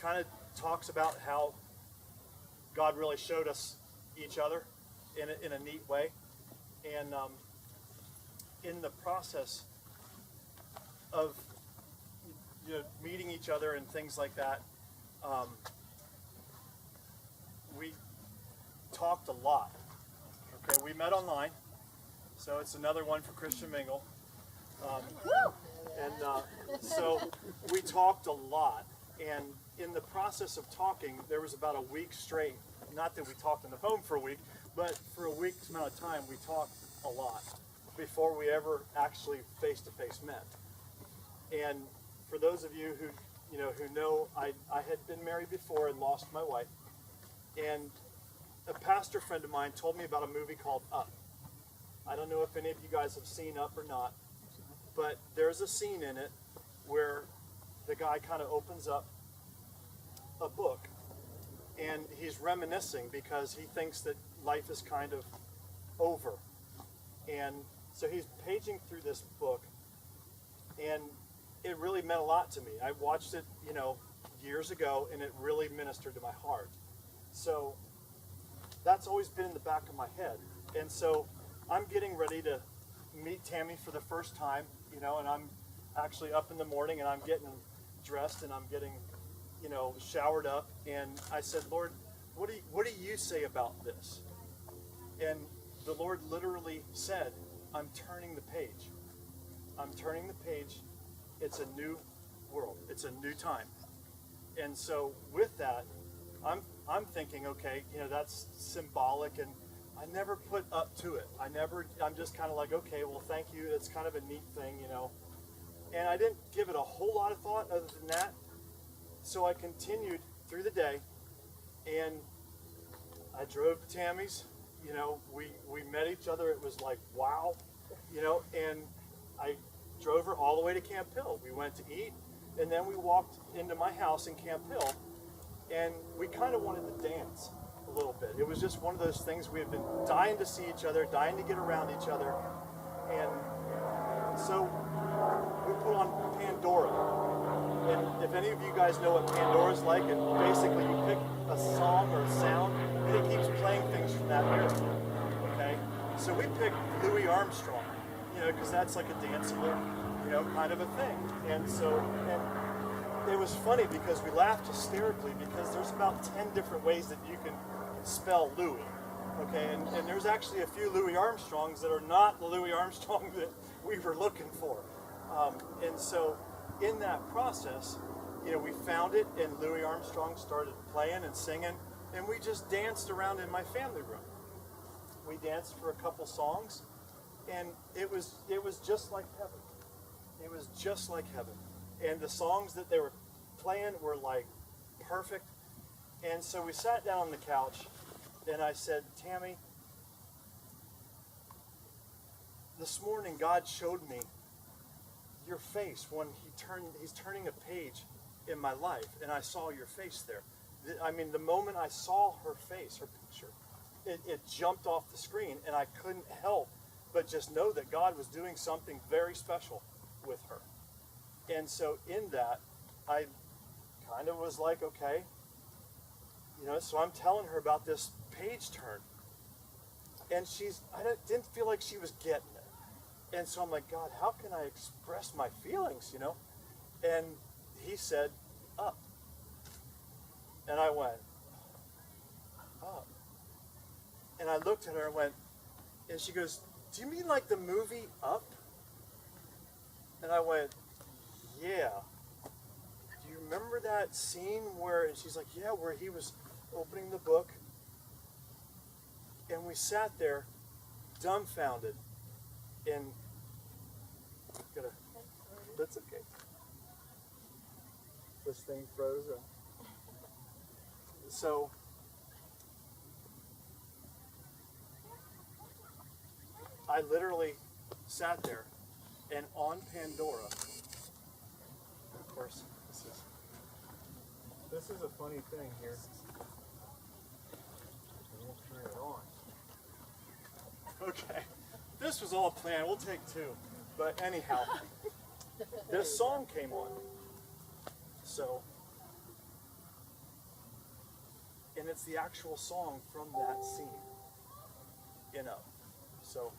kind of talks about how God really showed us each other in a neat way. And in the process of meeting each other and things like that, we talked a lot. Okay, we met online, so it's another one for Christian Mingle. So we talked a lot, and in the process of talking, there was about a week straight. Not that we talked on the phone for a week, but for a week's amount of time, we talked a lot before we ever actually face-to-face met. And for those of you who know, I had been married before and lost my wife, and a pastor friend of mine told me about a movie called Up. I don't know if any of you guys have seen Up or not, but there's a scene in it where the guy kind of opens up a book, and he's reminiscing because he thinks that life is kind of over. And so he's paging through this book, and it really meant a lot to me. I watched it, years ago, and it really ministered to my heart. So that's always been in the back of my head. And so I'm getting ready to meet Tammy for the first time, and I'm actually up in the morning, and I'm getting dressed, and I'm getting, showered up. And I said, Lord, what do you say about this? And the Lord literally said, I'm turning the page. I'm turning the page. It's a new world. It's a new time. And so with that, I'm thinking, okay, that's symbolic, and I never put up to it. I'm just kind of like, okay, well, thank you. It's kind of a neat thing, And I didn't give it a whole lot of thought other than that. So I continued through the day, and I drove to Tammy's. We met each other. It was like, wow, and I drove her all the way to Camp Hill. We went to eat, and then we walked into my house in Camp Hill, and we kind of wanted to dance a little bit. It was just one of those things. We had been dying to see each other, dying to get around each other, and so we put on Pandora. And if any of you guys know what Pandora's like, and basically you pick a song or a sound, and it keeps playing things from that era. Okay? So we picked Louis Armstrong, because that's like a danceable, kind of a thing. And it was funny because we laughed hysterically because there's about 10 different ways that you can spell Louis. Okay, and there's actually a few Louis Armstrongs that are not the Louis Armstrong that we were looking for. And so in that process, we found it, and Louis Armstrong started playing and singing, and we just danced around in my family room. We danced for a couple songs, and it was just like heaven. It was just like heaven. And the songs that they were playing were like perfect. And so we sat down on the couch, and I said, Tammy, this morning God showed me your face when he's turning a page in my life, and I saw your face there. I mean, the moment I saw her face, her picture, it jumped off the screen, and I couldn't help but just know that God was doing something very special with her. And so in that, I kind of was like, okay, so I'm telling her about this page turn, and I didn't feel like she was getting it. And so I'm like, God, how can I express my feelings, And he said, Up. And I went, Up. And I looked at her and went, and she goes, do you mean like the movie Up? And I went, yeah. Do you remember that scene where, and she's like, yeah, where he was opening the book, and we sat there dumbfounded, and that's okay. This thing froze up. So I literally sat there, and on Pandora, of course, this is a funny thing here. We'll turn it on. Okay, this was all planned. We'll take two. But anyhow, this song came on. So and it's the actual song from that scene. You know, so